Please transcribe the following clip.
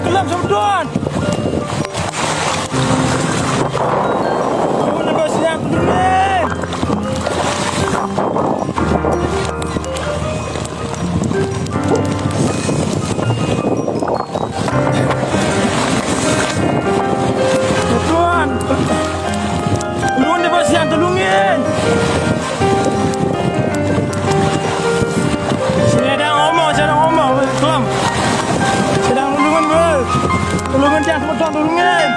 Tenggelam sama tuan. Tuan lepas siap tenggelam. Tuan. Tuan lepas siap tolongin. Sini ada Omar, ada Omar. Kelam. Sedang tolongan ber. Tolongan jangan semua tuan tolongin.